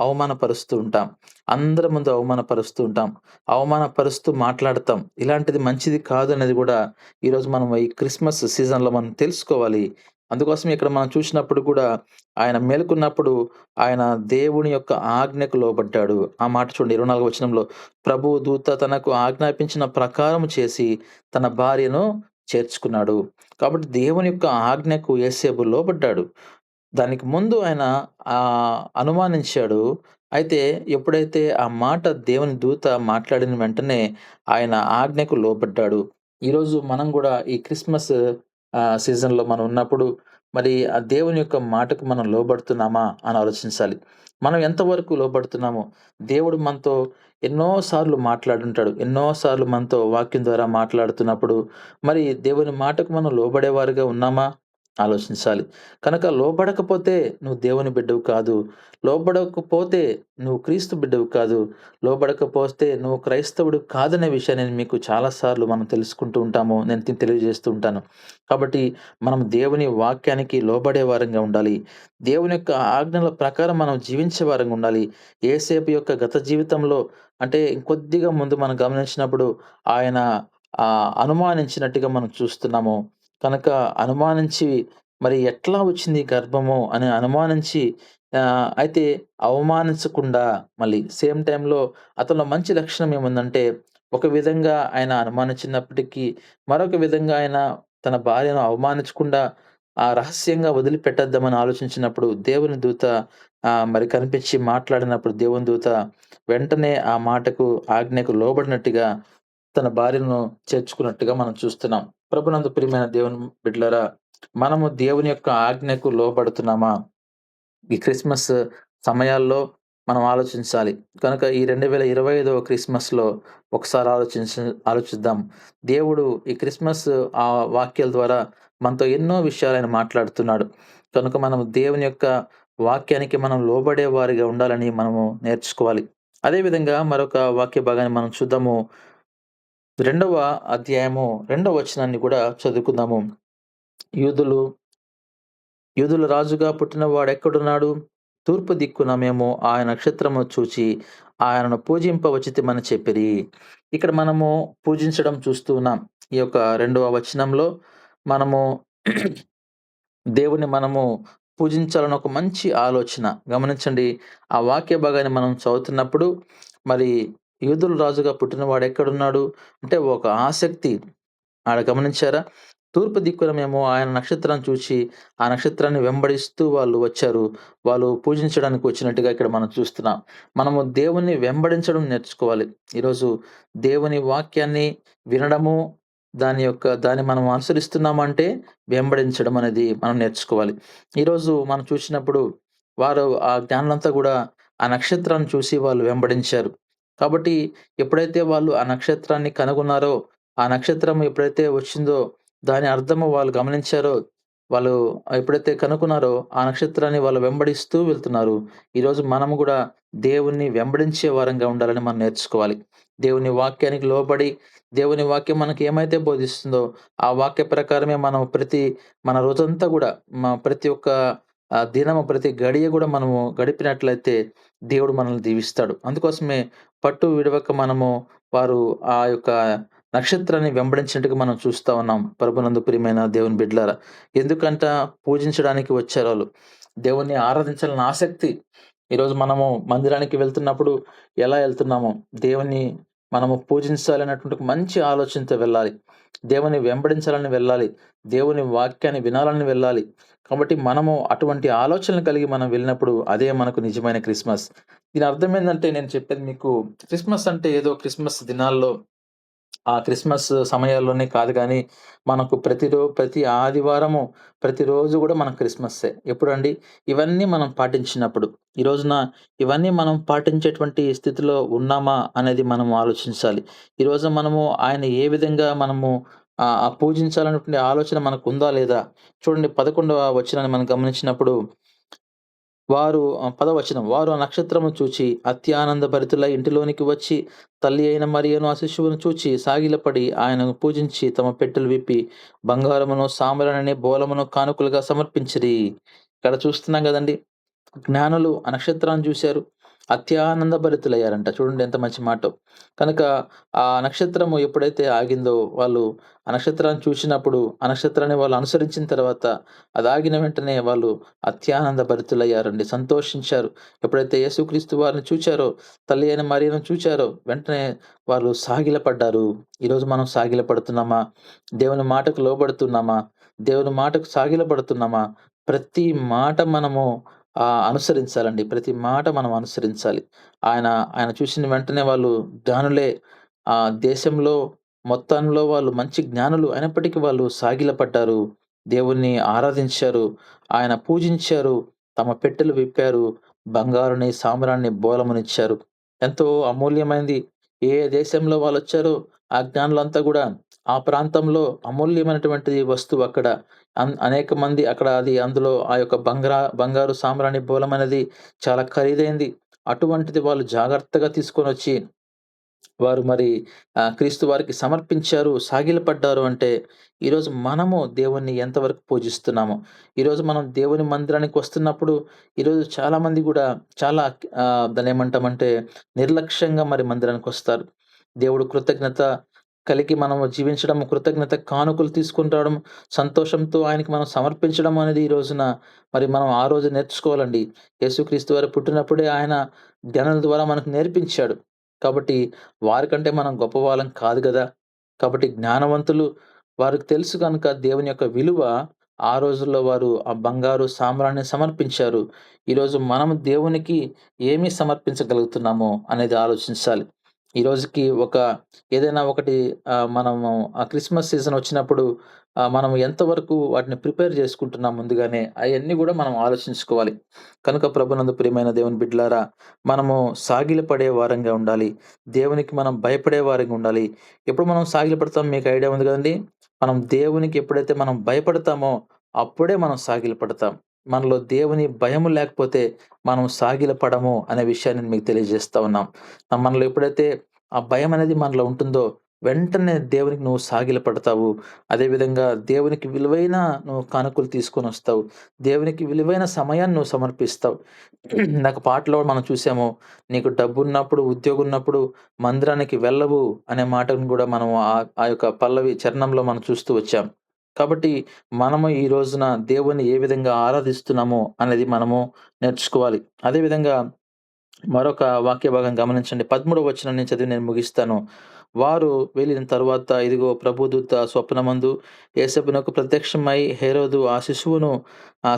Speaker 3: అవమానపరుస్తూ ఉంటాం. అందరి ముందు అవమానపరుస్తూ ఉంటాం. అవమానపరుస్తూ మాట్లాడతాం. ఇలాంటిది మంచిది కాదు అనేది గూడా ఈరోజు మనం ఈ క్రిస్మస్ సీజన్‌లో మనం తెలుసుకోవాలి. అందుకోసం ఇక్కడ మనం చూసినప్పుడు కూడా ఆయన మేలుకున్నప్పుడు ఆయన దేవుని యొక్క ఆజ్ఞకు లోబడ్డాడు. ఆ మాట చూడండి 24వ వచనంలో ప్రభువు దూత తనకు ఆజ్ఞాపించిన ప్రకారం చేసి తన భార్యను చేర్చుకున్నాడు. కాబట్టి దేవుని యొక్క ఆజ్ఞకు యేసేపు లోబడ్డాడు. దానికి ముందు ఆయన అనుమానించాడు. అయితే ఎప్పుడైతే ఆ మాట దేవుని దూత మాట్లాడిన వెంటనే ఆయన ఆజ్ఞకు లోబడ్డాడు. ఈరోజు మనం గూడా ఈ క్రిస్మస్ సీజన్‌లో మనం ఉన్నప్పుడు మరి ఆ దేవుని యొక్క మాటకు మనం లోబడుతున్నామా అని ఆలోచించాలి. మనం ఎంతవరకు లోబడుతున్నామో దేవుడు మనతో ఎన్నో సార్లు మాట్లాడుంటాడు. ఎన్నో సార్లు మనతో వాక్యం ద్వారా మాట్లాడుతున్నప్పుడు మరి దేవుని మాటకు మనం లోబడేవారుగా ఉన్నామా? ఆలోచించాలి. కనుక లోబడకపోతే నువ్వు దేవుని బిడ్డవు కాదు. లోబడకపోతే నువ్వు క్రీస్తు బిడ్డవు కాదు. లోబడకపోతే నువ్వు క్రైస్తవుడు కాదనే విషయాన్ని నేను మీకు చాలా సార్లు మనం తెలుసుకుంటూ ఉంటాము. నేను తెలియజేస్తూ ఉంటాను. కాబట్టి మనం దేవుని వాక్యానికి లోబడే వారంగా ఉండాలి. దేవుని యొక్క ఆజ్ఞల ప్రకారం మనం జీవించే వారంగా ఉండాలి. యేసేపు యొక్క గత జీవితంలో అంటే ఇంకొద్దిగా ముందు మనం గమనించినప్పుడు ఆయన అనుమానించినట్టుగా మనం చూస్తున్నాము. కనుక అనుమానించి మరి ఎట్లా వచ్చింది గర్భము అని అనుమానించి అయితే అవమానించకుండా మళ్ళీ సేమ్ టైమ్‌లో అతనిలో మంచి లక్షణం ఏముందంటే, ఒక విధంగా ఆయన అనుమానించినప్పటికీ, మరొక విధంగా ఆయన తన భార్యను అవమానించకుండా రహస్యంగా వదిలిపెట్టేద్దామని ఆలోచించినప్పుడు దేవుని దూత మరి కనిపించి మాట్లాడినప్పుడు దేవుని దూత వెంటనే ఆ మాటకు, ఆజ్ఞకు లోబడినట్టుగా తన భార్యను చేర్చుకున్నట్టుగా మనం చూస్తున్నాం. ప్రభునందు ప్రియమైన దేవుని బిడ్డలారా, మనము దేవుని యొక్క ఆజ్ఞకు లోబడుతున్నామా? ఈ క్రిస్మస్ సమయాల్లో మనం ఆలోచించాలి. కనుక ఈ 2025 క్రిస్మస్‌లో ఒకసారి ఆలోచిద్దాం. దేవుడు ఈ క్రిస్మస్ వాక్యాల ద్వారా మనతో ఎన్నో విషయాలు ఆయన మాట్లాడుతున్నాడు. కనుక మనం దేవుని యొక్క వాక్యానికి మనం లోబడే వారిగా ఉండాలని మనము నేర్చుకోవాలి. అదే విధంగా మరొక వాక్య భాగాన్ని మనం చూద్దాము. 2వ అధ్యాయము 2వ వచనాన్ని కూడా చదువుకుందాము. యూదులు యూదుల రాజుగా పుట్టిన వాడెక్కడున్నాడు? తూర్పు దిక్కున మేము ఆయన నక్షత్రమును చూచి ఆయనను పూజింపవచ్చితిమని చెప్పిరి. ఇక్కడ మనము పూజించడం చూస్తూ ఉన్నాం. ఈ యొక్క 2వ వచనంలో మనము దేవుని మనము పూజించాలని ఒక మంచి ఆలోచన. గమనించండి. ఆ వాక్య భాగాన్ని మనం చదువుతున్నప్పుడు మరి యూదుల రాజుగా పుట్టిన వాడెక్కడున్నాడు? అంటే ఒక ఆసక్తి. ఆడ గమనించారా? తూర్పు దిక్కున మేము ఆయన నక్షత్రాన్ని చూచి, ఆ నక్షత్రాన్ని వెంబడిస్తూ వాళ్ళు వచ్చారు. వాళ్ళు పూజించడానికి వచ్చినట్టుగా ఇక్కడ మనం చూస్తున్నాం. మనము దేవుణ్ణి వెంబడించడం నేర్చుకోవాలి. ఈరోజు దేవుని వాక్యాన్ని వినడము, దాన్ని మనం అనుసరిస్తున్నామంటే వెంబడించడం అనేది మనం నేర్చుకోవాలి. ఈరోజు మనం చూసినప్పుడు వారు ఆ జ్ఞానులంతా గూడా ఆ నక్షత్రాన్ని చూసి వాళ్ళు వెంబడించారు. కాబట్టి ఎప్పుడైతే వాళ్ళు ఆ నక్షత్రాన్ని కనుగొన్నారో, ఆ నక్షత్రం ఎప్పుడైతే వచ్చిందో దాని అర్థము వాళ్ళు గమనించారో, వాళ్ళు ఎప్పుడైతే కనుక్కున్నారో ఆ నక్షత్రాన్ని వాళ్ళు వెంబడిస్తూ వెళ్తున్నారు. ఈరోజు మనము గూడా దేవుణ్ణి వెంబడించే వారంగా ఉండాలని మనం నేర్చుకోవాలి. దేవుని వాక్యానికి లోబడి, దేవుని వాక్యం మనకి ఏమైతే బోధిస్తుందో, ఆ వాక్య ప్రకారమే మనం మన రోజంతా గూడా ప్రతి ఒక్క దినము, ప్రతి గడియ గూడా మనము గడిపినట్లయితే దేవుడు మనల్ని దీవిస్తాడు. అందుకోసమే పట్టు విడవక మనము వారు ఆ యొక్క నక్షత్రాన్ని వెంబడించినట్టుగా మనం చూస్తా ఉన్నాం. ప్రభునందు ప్రియమైన దేవుని బిడ్డలారా. ఎందుకంట పూజించడానికి వచ్చారాళ్ళు. దేవుణ్ణి ఆరాధించాలని ఆసక్తి. ఈరోజు మనము మందిరానికి వెళ్తున్నప్పుడు ఎలా ఎళ్తున్నామో, దేవుణ్ణి మనము పూజించాలనేటువంటి ఒక మంచి ఆలోచనతో వెళ్ళాలి. దేవుని వెంబడించాలని వెళ్ళాలి. దేవుని వాక్యాన్ని వినాలని వెళ్ళాలి. కాబట్టి మనము అటువంటి ఆలోచనలు కలిగి మనం వెళ్ళినప్పుడు అదే మనకు నిజమైన క్రిస్మస్. దీని అర్థం ఏందంటే నేను చెప్పేది మీకు క్రిస్మస్ అంటే ఏదో క్రిస్మస్ దినాల్లో ఆ క్రిస్మస్ సమయాల్లోనే కాదు గానీ, మనకు ప్రతి ఆదివారము, ప్రతిరోజు గూడా మనకు క్రిస్మస్సే. ఎప్పుడండి? ఇవన్నీ మనం పాటించినప్పుడు. ఈ రోజున ఇవన్నీ మనం పాటించేటువంటి స్థితిలో ఉన్నామా అనేది మనం ఆలోచించాలి. ఈరోజు మనము ఆయన ఏ విధంగా మనము పూజించాలనేటువంటి ఆలోచన మనకుందా లేదా? చూడండి 11వ వచనాన్ని మనం గమనించినప్పుడు పదవచనం. వారు ఆ నక్షత్రమును చూచి అత్యానందభరితులై ఇంటిలోనికి వచ్చి తల్లి అయిన మరియను ఆ శిశువును చూచి సాగిలపడి ఆయనను పూజించి తమ పెట్టెలు విప్పి బంగారమును, సాంబ్రాణిని, బోళమును కానుకలుగా సమర్పించిరి. ఇక్కడ చూస్తున్నాం గదండీ! జ్ఞానులు ఆ నక్షత్రాన్ని జూశారు. అత్యానందభరితులయ్యారంట. చూడండి ఎంత మంచి మాటో. కనుక ఆ నక్షత్రము ఎప్పుడైతే ఆగిందో వాళ్ళు ఆ నక్షత్రాన్ని చూసినప్పుడు, ఆ నక్షత్రాన్ని వాళ్ళు అనుసరించిన తర్వాత అది ఆగిన వెంటనే వాళ్ళు అత్యానందభరితులయ్యారండి. సంతోషించారు. ఎప్పుడైతే యేసుక్రీస్తు వారిని చూచారో, తల్లి అయిన మరియను చూచారో వెంటనే వాళ్ళు సాగిలపడ్డారు. ఈరోజు మనం సాగిలపడుతున్నామా? దేవుని మాటకు లోబడుతున్నామా? దేవుని మాటకు సాగిలపడుతున్నామా? ప్రతి మాట మనము అనుసరించాలండి. ప్రతి మాట మనం అనుసరించాలి. ఆయన ఆయన చూసిన వెంటనే వాళ్ళు జ్ఞానులే. దేశంలో మొత్తంలో వాళ్ళు మంచి జ్ఞానులు అయినప్పటికీ వాళ్ళు సాగిలపడ్డారు. దేవుణ్ణి ఆరాధించారు. ఆయన పూజించారు. తమ పెట్టెలు విప్పారు. బంగారుని, సాంబ్రాణి, బోళమునిచ్చారు. ఎంతో అమూల్యమైనది. ఏ దేశంలో వాళ్ళొచ్చారో ఆ జ్ఞానులంతా గూడా ఆ ప్రాంతంలో అమూల్యమైనటువంటి వస్తువు అక్కడ. అనేక మంది అక్కడ అందులో ఆ యొక్క బంగారు సాంబ్రాణి బోళమనేది చాలా ఖరీదైంది. అటువంటిది వాళ్ళు జాగ్రత్తగా తీసుకొనొచ్చి వారు మరి క్రీస్తు వారికి సమర్పించారు, సాగిలపడ్డారు అంటే, ఈరోజు మనము దేవుణ్ణి ఎంతవరకు పూజిస్తున్నామో, ఈరోజు మనం దేవుని మందిరానికి వస్తున్నప్పుడు, ఈరోజు చాలామంది గూడా చాలా దాన్నేమంటామంటే నిర్లక్ష్యంగా మరి మందిరానికొస్తారు. దేవుడు కృతజ్ఞత కలిగి మనము జీవించడం, కృతజ్ఞత కానుకలు తీసుకొని రావడం, సంతోషంతో ఆయనకి మనం సమర్పించడం అనేది ఈ రోజున మరి మనం ఆ రోజు నేర్చుకోవాలండి. యేసుక్రీస్తు వారు పుట్టినప్పుడే ఆయన జ్ఞానుల ద్వారా మనకు నేర్పించాడు. కాబట్టి వారికంటే మనం గొప్పవాళ్ళం కాదు గదా! కాబట్టి జ్ఞానవంతులు వారికి తెలుసు గనుక దేవుని యొక్క విలువ ఆ రోజుల్లో వారు ఆ బంగారు సామ్రాన్ని సమర్పించారు. ఈరోజు మనం దేవునికి ఏమి సమర్పించగలుగుతున్నామో అనేది ఆలోచించాలి. ఈ రోజుకి ఏదైనా ఒకటి మనము ఆ క్రిస్మస్ సీజన్ వచ్చినప్పుడు మనం ఎంతవరకు వాటిని ప్రిపేర్ చేసుకుంటున్నాం ముందుగానే అయన్నీ గూడా మనం ఆలోచించుకోవాలి. కనుక ప్రభునందు ప్రియమైన దేవుని బిడ్డలారా, మనము సాగిలపడే వారంగా ఉండాలి. దేవునికి మనం భయపడే వారంగా ఉండాలి. ఎప్పుడు మనం సాగిలపడతాం మీకు ఐడియా ఉంది గదండీ! మనం దేవునికి ఎప్పుడైతే మనం భయపడతామో అప్పుడే మనం సాగిలపడతాం. మనలో దేవుని భయము లేకపోతే మనం సాగిలపడము అనే విషయాన్ని నేను మీకు తెలియజేస్తా ఉన్నాం. మనలో ఎప్పుడైతే ఆ భయమనేది మనలో ఉంటుందో వెంటనే దేవునికి నువ్వు సాగిలపడతావు. అదేవిధంగా దేవునికి విలువైన నువ్వు కానుకలు తీసుకొనొస్తావు. దేవునికి విలువైన సమయాన్ని నువ్వు సమర్పిస్తావు. ఇందాక పాటలో మనం చూసాము. నీకు డబ్బున్నప్పుడు, ఉద్యోగమున్నప్పుడు మందిరానికి వెళ్ళవు అనే మాటను గూడా మనం ఆ యొక్క పల్లవి చరణంలో మనం చూస్తూ వచ్చాం. కాబట్టి మనము ఈ రోజున దేవుని ఏ విధంగా ఆరాధిస్తున్నామో అనేది మనము నేర్చుకోవాలి. అదే విధంగా మరొక వాక్య భాగం గమనించండి. 13వ వచనం నేను చదివి నేను ముగిస్తాను. వారు వెళ్ళిన తరువాత ఇదిగో ప్రభుదూత స్వప్నమందు యేసేపునకు ప్రత్యక్షమై హేరోదు ఆ శిశువును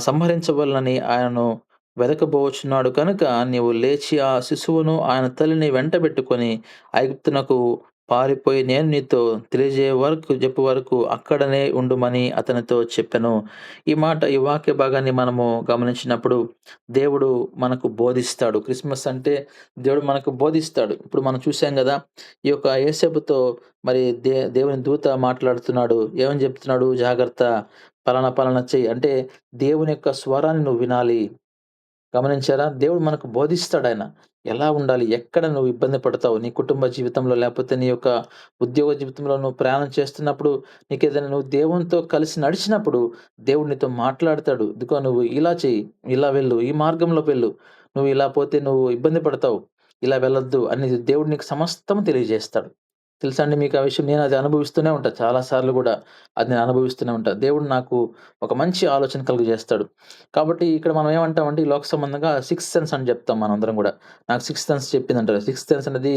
Speaker 3: సంహరించవలెనని ఆయనను వెదకబోచున్నాడు కనుక నీవు లేచి ఆ శిశువును ఆయన తల్లిని వెంటబెట్టుకొని ఐగుప్తునకు పారిపోయి నేను నీతో చెప్పు వరకు అక్కడనే ఉండుమని అతనితో చెప్పెను. ఈ వాక్య భాగాన్ని మనము గమనించినప్పుడు దేవుడు మనకు బోధిస్తాడు. క్రిస్మస్ అంటే దేవుడు మనకు బోధిస్తాడు. ఇప్పుడు మనం చూసాం గదా! ఈ యొక్క యేసేపుతో మరి దేవుని దూత మాట్లాడుతున్నాడు. ఏమని చెప్తున్నాడు? జాగ్రత్త, పలానా పలానా చెయ్యి. అంటే దేవుని యొక్క స్వరాన్ని నువ్వు వినాలి. గమనించారా? దేవుడు మనకు బోధిస్తాడాయన. ఎలా ఉండాలి? ఎక్కడ నువ్వు ఇబ్బంది పడతావు? నీ కుటుంబ జీవితంలో లేపోతే నీ యొక్క ఉద్యోగ జీవితంలో నువ్వు ప్రయాణం చేస్తున్నప్పుడు, నీకేదైనా నువ్వు దేవునితో కలిసి నడిచినప్పుడు దేవుడు నీతో మాట్లాడతాడు. ఇదిగో నువ్వు ఇలా చెయ్యి, ఇలా వెళ్ళు, ఈ మార్గంలో వెళ్ళు. నువ్వు ఇలా పోతే నువ్వు ఇబ్బంది పడతావు. ఇలా వెళ్ళొద్దు అని దేవుడు నీకు సమస్తం తెలియజేస్తాడు. తెలుసా అండి మీకు ఆ విషయం? నేను అది అనుభవిస్తూనే ఉంటా. చాలా సార్లు గూడా అది నేను అనుభవిస్తూనే ఉంటా. దేవుడు నాకు ఒక మంచి ఆలోచన కలుగజేస్తాడు. కాబట్టి ఇక్కడ మనం ఏమంటామంటే ఈ లోక సంబంధంగా సిక్స్త్ సెన్స్ అని జెప్తాం మనందరం గూడా. నాకు సిక్స్త్ సెన్స్ చెప్పిందంటారు. సిక్స్త్ సెన్స్ అనేది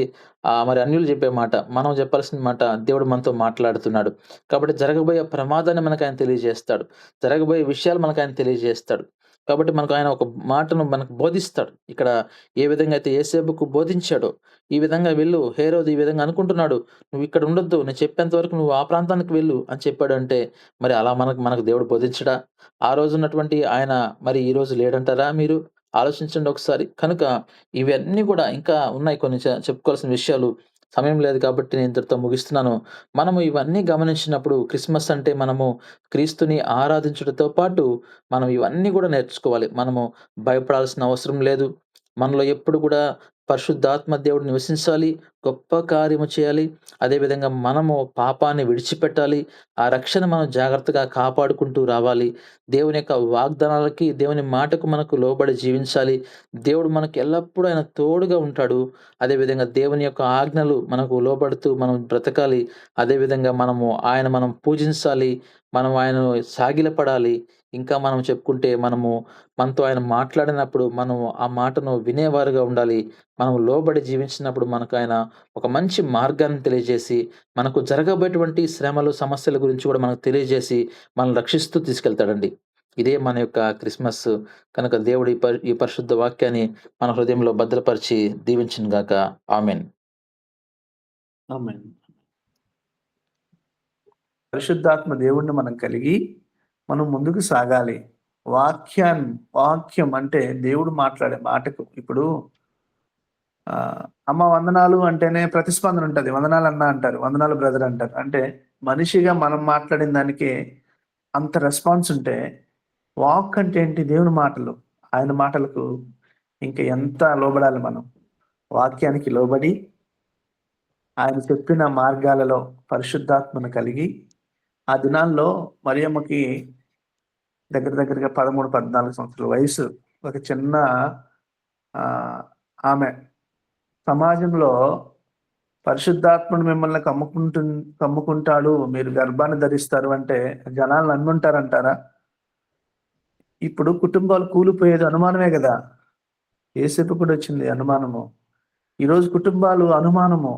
Speaker 3: మరి అన్యులు జెప్పే మాట. మనం జెప్పాల్సిన మాట దేవుడు మనతో మాట్లాడుతున్నాడు. కాబట్టి జరగబోయే ప్రమాదాన్ని మనకాయన తెలియజేస్తాడు. జరగబోయే విషయాలు మనకాయన తెలియజేస్తాడు. కాబట్టి మనకు ఆయన ఒక మాటను మనకు బోధిస్తాడు. ఇక్కడ ఏ విధంగా అయితే యేసేపుకు బోధించాడో, ఈ విధంగా వెళ్ళు. హేరోదు ఈ విధంగా అనుకుంటున్నాడు. నువ్విక్కడ ఉండొద్దు. నేను చెప్పేంత వరకు నువ్వు ఆ ప్రాంతానికి వెళ్ళు అని చెప్పాడంటే, మరి అలా మనకు దేవుడు బోధించడా? ఆ రోజున్నటువంటి ఆయన మరి ఈ రోజు లేడంటారా మీరు? ఆలోచించండి ఒకసారి. కనుక ఇవన్నీ గూడా ఇంకా ఉన్నాయి కొన్ని చెప్పుకోవాల్సిన విషయాలు. సమయం లేదు కాబట్టి నేను ఇంతటితో ముగిస్తున్నాను. మనము ఇవన్నీ గమనించినప్పుడు క్రిస్మస్ అంటే మనము క్రీస్తుని ఆరాధించుటతో పాటు మనం ఇవన్నీ గూడా నేర్చుకోవాలి. మనము భయపడాల్సిన అవసరం లేదు. మనలో ఎప్పుడు గూడా పరిశుద్ధాత్మ దేవుడు నివసించాలి. గొప్ప కార్యము చేయాలి. అదేవిధంగా మనము పాపాన్ని విడిచిపెట్టాలి. ఆ రక్షణ మనం జాగ్రత్తగా కాపాడుకుంటూ రావాలి. దేవుని యొక్క వాగ్దానాలకి, దేవుని మాటకు మనకు లోబడి జీవించాలి. దేవుడు మనకు ఎల్లప్పుడూ ఆయన తోడుగా ఉంటాడు. అదేవిధంగా దేవుని యొక్క ఆజ్ఞలు మనకు లోబడుతూ మనం బ్రతకాలి. అదేవిధంగా మనం పూజించాలి. మనం ఆయనను సాగిలపడాలి. ఇంకా మనం చెప్పుకుంటే మనతో ఆయన మాట్లాడినప్పుడు మనం ఆ మాటను వినేవారుగా ఉండాలి. మనం లోబడి జీవించినప్పుడు మనకాయన ఒక మంచి మార్గాన్ని తెలియజేసి, మనకు జరగబోయేటువంటి శ్రమలు, సమస్యల గురించి గూడా మనకు తెలియజేసి, మనల్ని రక్షిస్తూ తీసుకెళ్తాడండి. ఇదే మన యొక్క క్రిస్మస్. కనుక దేవుడు ఈ పరిశుద్ధ వాక్యాన్ని మన హృదయంలో భద్రపరిచి దీవించును గాక. ఆమేన్.
Speaker 2: ఆమేన్. పరిశుద్ధాత్మ దేవుణ్ణి మనం కలిగి మనం ముందుకు సాగాలి. వాక్యం అంటే దేవుడు మాట్లాడే మాటకు ఇప్పుడు అమ్మ వందనాలు అంటేనే ప్రతిస్పందన ఉంటది. వందనాలు అన్న అంటారు. వందనాలు బ్రదర్ అంటారు. అంటే మనిషిగా మనం మాట్లాడిన దానికి అంత రెస్పాన్స్ ఉంటే, వాక్ అంటే ఏంటి? దేవుని మాటలు. ఆయన మాటలకు ఇంకా ఎంత లోబడాలి మనం. వాక్యానికి లోబడి ఆయన చెప్పిన మార్గాలలో పరిశుద్ధాత్మను కలిగి ఆ దినాల్లో మరియమ్మకి దగ్గరగా 13, 14 సంవత్సరాల వయసు. ఒక చిన్న ఆమె సమాజంలో పరిశుద్ధాత్ముడు మిమ్మల్ని కమ్ముకుంటాడు, మీరు గర్భాన్ని ధరిస్తారు అంటే జనాలు నమ్ముంటారంటారా? ఇప్పుడు కుటుంబాలు కూలిపోయేది అనుమానమే కదా. యేసేపు కూడా వచ్చింది అనుమానము. ఈరోజు కుటుంబాలు అనుమానము.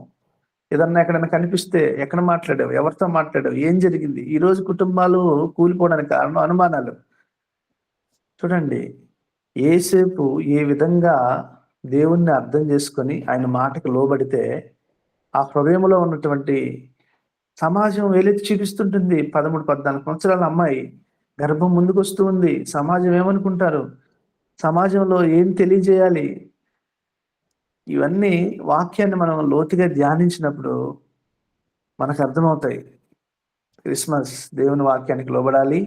Speaker 2: ఏదన్నా ఎక్కడైనా కనిపిస్తే ఎక్కడ మాట్లాడావు, ఎవరితో మాట్లాడావు, ఏం జరిగింది? ఈ రోజు కుటుంబాలు కూలిపోవడానికి కారణం అనుమానాలు. చూడండి, ఏసేపు ఏ విధంగా దేవుణ్ణి అర్థం చేసుకొని ఆయన మాటకు లోబడితే ఆ హృదయంలో ఉన్నటువంటి సమాజం వేలెత్తి చూపిస్తుంటుంది. 13-14 సంవత్సరాల అమ్మాయి గర్భం ముందుకు వస్తూ ఉంది. సమాజం ఏమనుకుంటారు, సమాజంలో ఏం తెలియజేయాలి? ఇవన్నీ వాక్యాన్ని మనం లోతుగా ధ్యానించినప్పుడు మనకు అర్థమవుతాయి. క్రిస్మస్ దేవుని వాక్యానికి లోబడాలి,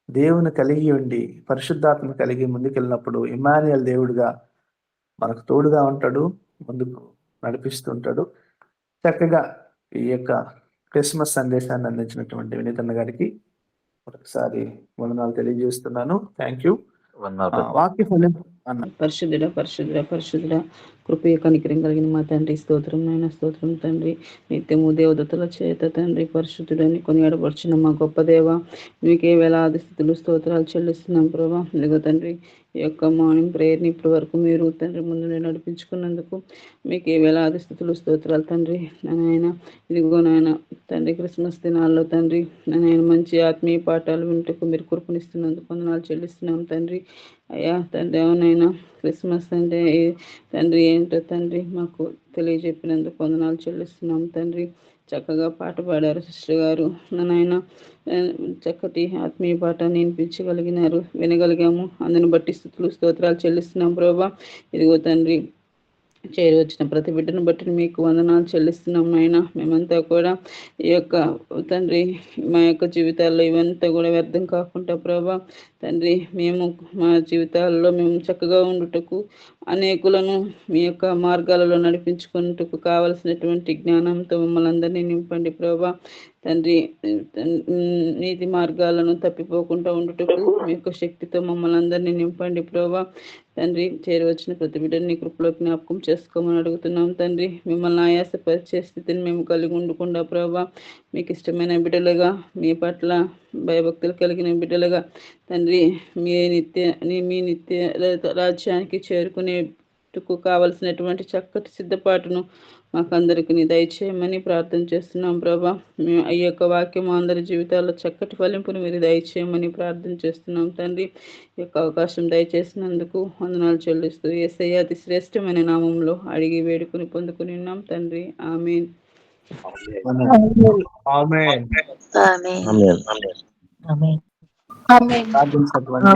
Speaker 2: దేవుని కలిగి ఉండి పరిశుద్ధాత్మ కలిగి ముందుకెళ్ళినప్పుడు ఇమ్మానుయేల్ దేవుడుగా మనకు తోడుగా ఉంటాడు, ముందుకు నడిపిస్తుంటాడు. చక్కగా ఈ యొక్క క్రిస్మస్ సందేశాన్ని అందించినటువంటి వినీతన్న గారికి ఒకసారి వందనాలు తెలియజేస్తున్నాను. Thank you. వాక్య ఫలం అన్న.
Speaker 4: పరిశుద్ధుడ కృపయ కనికరం కలిగిన మా తండ్రి, స్తోత్రం నాయన, స్తోత్రం తండ్రి. నిత్యము దేవదత్తుల చేత తండ్రి పరిశుద్ధుడని కొనియాడబడుచున్న మా గొప్ప దేవ, మీకే వేలాది స్థితులు స్తోత్రాలు చెల్లిస్తున్నాం ప్రభా. ఇదిగో తండ్రి, ఈ యొక్క మార్నింగ్ ప్రేయర్ని ఇప్పటి వరకు మీరు తండ్రి ముందు నడిపించుకున్నందుకు మీకే వేలాది స్థితులు స్తోత్రాలు తండ్రి. నాయన ఇదిగో నాయన తండ్రి, క్రిస్మస్ దినాల్లో తండ్రి నాయన మంచి ఆత్మీయ పాఠాలు వింటకు మీరు కృపనిస్తున్నందుకు వందనాలు చెల్లిస్తున్నాం తండ్రి. అయ్యా తండ్రి, అవునైనా క్రిస్మస్ అంటే తండ్రి ఏంటో తండ్రి మాకు తెలియజెప్పినందుకు వందనాలు చెల్లిస్తున్నాం తండ్రి. చక్కగా పాట పాడారు సిస్టర్ గారు. నాయన చక్కటి ఆత్మీయ పాఠాన్ని వినిపించగలిగినారు, వినగలిగాము. అందుని బట్టి స్తుతులు స్తోత్రాలు చెల్లిస్తున్నాం ప్రభా. ఇదిగో తండ్రి, చేరి వచ్చిన ప్రతి బిడ్డను బట్టి మీకు వందనాలు చెల్లిస్తున్నాం నాయన. మేమంతా కూడా ఈ యొక్క తండ్రి మా యొక్క జీవితాల్లో ఇవంతా కూడా వ్యర్థం కాకుండా ప్రభా తండ్రి, మేము మా జీవితాల్లో మేము చక్కగా ఉండుటకు, అనేకులను మీ యొక్క మార్గాలలో నడిపించుకున్నట్టుకు కావలసినటువంటి జ్ఞానంతో మమ్మల్ని అందరినీ నింపండి ప్రభా తండ్రి. నీతి మార్గాలను తప్పిపోకుండా ఉండుటకు మీ యొక్క శక్తితో మమ్మల్ని అందరినీ నింపండి ప్రభా తండ్రి. చేరి వచ్చిన ప్రతి బిడ్డని కృపలో జ్ఞాపకం చేసుకోమని అడుగుతున్నాం తండ్రి. మిమ్మల్ని ఆయాసపరిచే స్థితిని మేము కలిగి ఉండకుండా ప్రభా మీకు ఇష్టమైన బిడ్డలుగా, మీ పట్ల భయభక్తులు కలిగిన బిడ్డలుగా తండ్రి మీ నిత్య రాజ్యానికి చేరుకునేందుకు కావలసినటువంటి చక్కటి సిద్ధపాటును మాకందరికి దయచేయమని ప్రార్థన చేస్తున్నాం ప్రభా. ఈ యొక్క వాక్యం అందరి జీవితాల్లో చక్కటి ఫలింపును మీరు దయచేయమని ప్రార్థన చేస్తున్నాం తండ్రి. ఈ యొక్క అవకాశం దయచేసినందుకు వందనాలు చెల్లిస్తూ యేసయ్య అతి శ్రేష్టమైన నామంలో అడిగి వేడుకుని పొందుకుని ఉన్నాం తండ్రి. ఆమేన్.
Speaker 2: ఆమేన్.
Speaker 1: ఆమేన్.
Speaker 2: ప్రార్థించినటువంటి